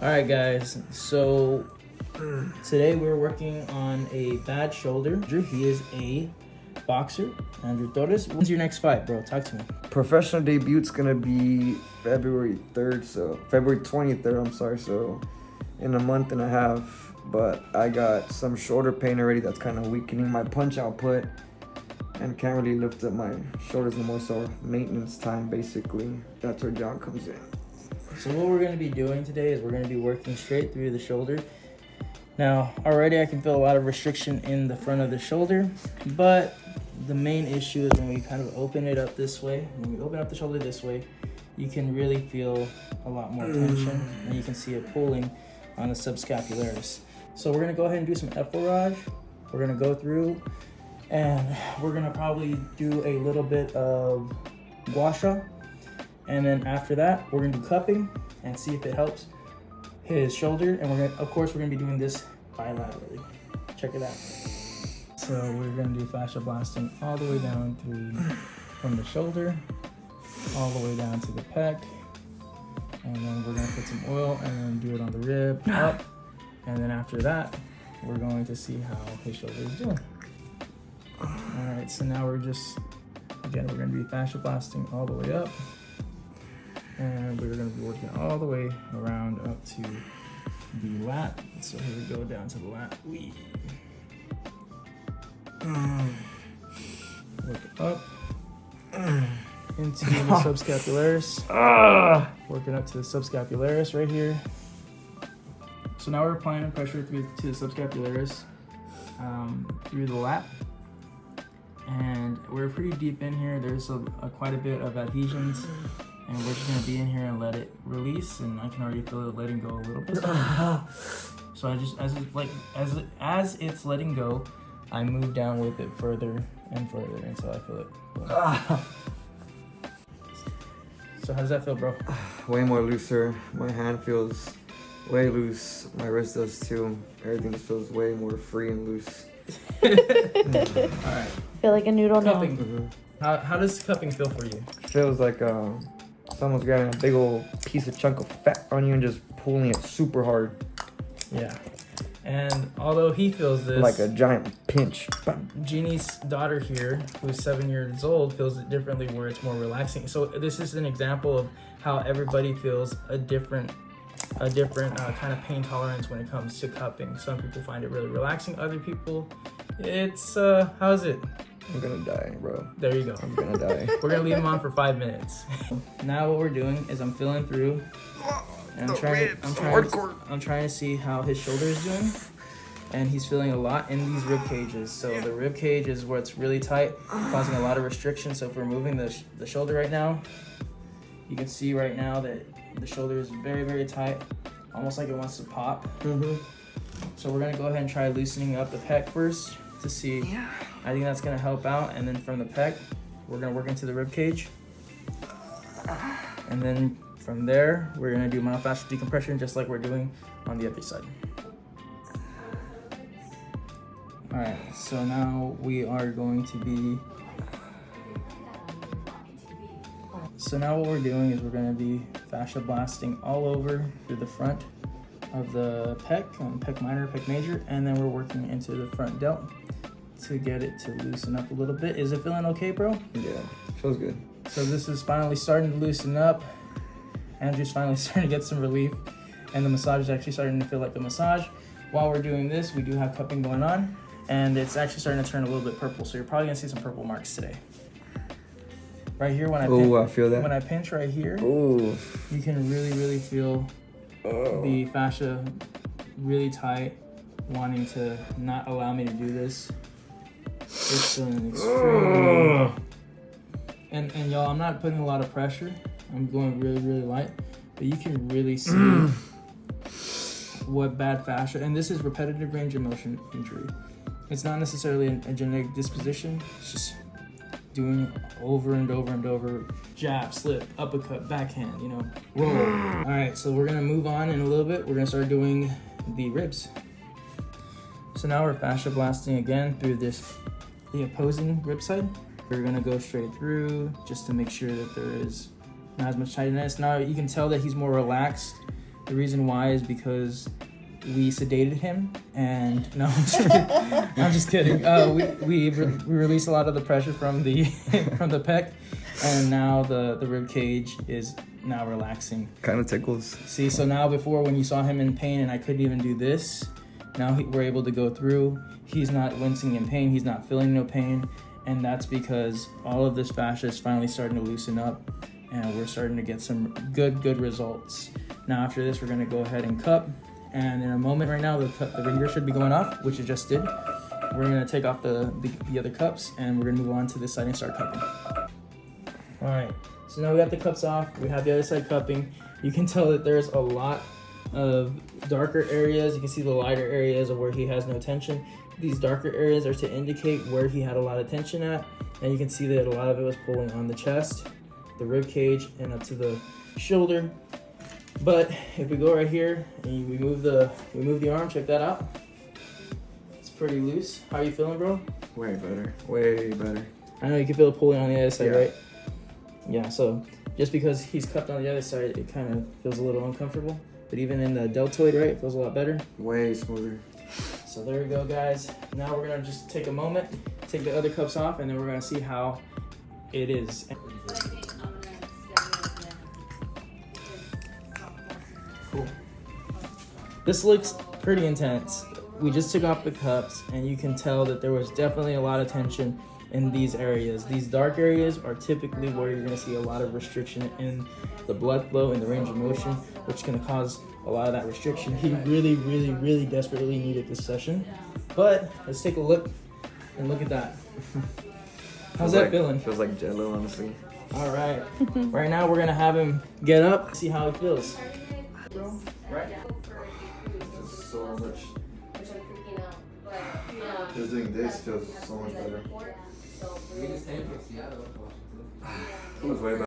Alright guys, so today we're working on a bad shoulder. He is a boxer. Andrew Torres, when's your next fight, bro? Talk to me. Professional debute's gonna be February 3rd, so February 23rd, I'm sorry, so in a month and a half. But I got some shoulder pain already that's kind of weakening my punch output and can't really lift up my shoulders anymore, so maintenance time basically. That's where John comes in. So what we're going to be doing today is we're going to be working straight through the shoulder. Now, already I can feel a lot of restriction in the front of the shoulder, but the main issue is when we kind of open it up this way. When we open up the shoulder this way, you can really feel a lot more tension, and you can see it pulling on the subscapularis. So we're going to go ahead and do some effleurage. We're going to go through, and we're going to probably do a little bit of gua sha. And then after that, we're gonna do cupping and see if it helps his shoulder. And we're gonna be doing this bilaterally. Check it out. So we're gonna do fascia blasting all the way down from the shoulder, all the way down to the pec. And then we're gonna put some oil and then do it on the rib, up. And then after that, we're going to see how his shoulder is doing. All right, so now we're gonna be fascia blasting all the way up. And we're going to be working all the way around up to the lat. So here we go down to the lat. Work up into the subscapularis. Working up to the subscapularis right here. So now we're applying pressure to the subscapularis through the lat. And we're pretty deep in here. There's quite a bit of adhesions. And we're just gonna be in here and let it release, and I can already feel it letting go a little bit. So I just, as it's letting go, I move down with it further and further until I feel it. So how does that feel, bro? Way more looser. My hand feels way loose. My wrist does too. Everything just feels way more free and loose. All right. I feel like a noodle now. Cupping. How does cupping feel for you? Feels like someone's grabbing a big old chunk of fat on you and just pulling it super hard. Yeah. And although he feels this, like a giant pinch. Jeannie's daughter here, who's 7 years old, feels it differently, where it's more relaxing. So this is an example of how everybody feels a different kind of pain tolerance when it comes to cupping. Some people find it really relaxing. Other people, it's how's it? I'm gonna die, bro. There you go. I'm gonna die. We're gonna leave him on for 5 minutes. Now what we're doing is I'm feeling through, and I'm trying to see how his shoulder is doing, and he's feeling a lot in these rib cages. So the rib cage is where it's really tight, causing a lot of restriction. So if we're moving the shoulder right now, you can see right now that the shoulder is very, very tight, almost like it wants to pop. So we're gonna go ahead and try loosening up the pec first to see. Yeah. I think that's gonna help out, and then from the pec, we're gonna work into the rib cage, and then from there, we're gonna do myofascial decompression just like we're doing on the other side. All right, so now we are going to be. So now what we're doing is we're gonna be fascia blasting all over through the front of the pec, pec minor, pec major, and then we're working into the front delt to get it to loosen up a little bit. Is it feeling okay, bro? Yeah, feels good. So this is finally starting to loosen up. Andrew's finally starting to get some relief, and the massage is actually starting to feel like the massage. While we're doing this, we do have cupping going on, and it's actually starting to turn a little bit purple, so you're probably gonna see some purple marks today. Right here, when I feel that. When I pinch right here, ooh, you can really feel the fascia really tight, wanting to not allow me to do this. It's feeling extremely. And y'all, I'm not putting a lot of pressure. I'm going really light, but you can really see what bad fascia. And this is repetitive range of motion injury. It's not necessarily a genetic disposition. It's just doing over and over, jab, slip, uppercut, backhand, roll. All right, so we're gonna move on in a little bit. We're gonna start doing the ribs. So now we're fascia blasting again through the opposing rib side. We're gonna go straight through just to make sure that there is not as much tightness. Now you can tell that he's more relaxed The reason why is because we sedated him, and no, I'm just kidding. We released a lot of the pressure from the from the pec, and now the rib cage is now relaxing. Kind of tickles. See, so now before when you saw him in pain and I couldn't even do this, now we're able to go through. He's not wincing in pain. He's not feeling no pain, and that's because all of this fascia is finally starting to loosen up, and we're starting to get some good results. Now after this, we're gonna go ahead and cup. And in a moment right now, the ringer should be going off, which it just did. We're gonna take off the other cups, and we're gonna move on to this side and start cupping. All right, so now we got the cups off. We have the other side cupping. You can tell that there's a lot of darker areas. You can see the lighter areas of where he has no tension. These darker areas are to indicate where he had a lot of tension at. And you can see that a lot of it was pulling on the chest, the rib cage, and up to the shoulder. But if we go right here and we move the arm, check that out. It's pretty loose. How are you feeling, bro? Way better. Way better. I know you can feel it pulling on the other side, Yeah. right? Yeah, so just because he's cupped on the other side, it kind of feels a little uncomfortable. But even in the deltoid, right, it feels a lot better. Way smoother. So there we go, guys. Now we're gonna just take a moment, take the other cups off, and then we're gonna see how it is. Cool. This looks pretty intense. We just took off the cups, and you can tell that there was definitely a lot of tension in these areas. These dark areas are typically where you're gonna see a lot of restriction in the blood flow and the range of motion, which is gonna cause a lot of that restriction. He really desperately needed this session. But let's take a look and look at that. How's that feeling? Feels like Jello, honestly. All right. Right now we're gonna have him get up, see how it feels. Right? Just so much. Just doing this feels so much better. It was way better.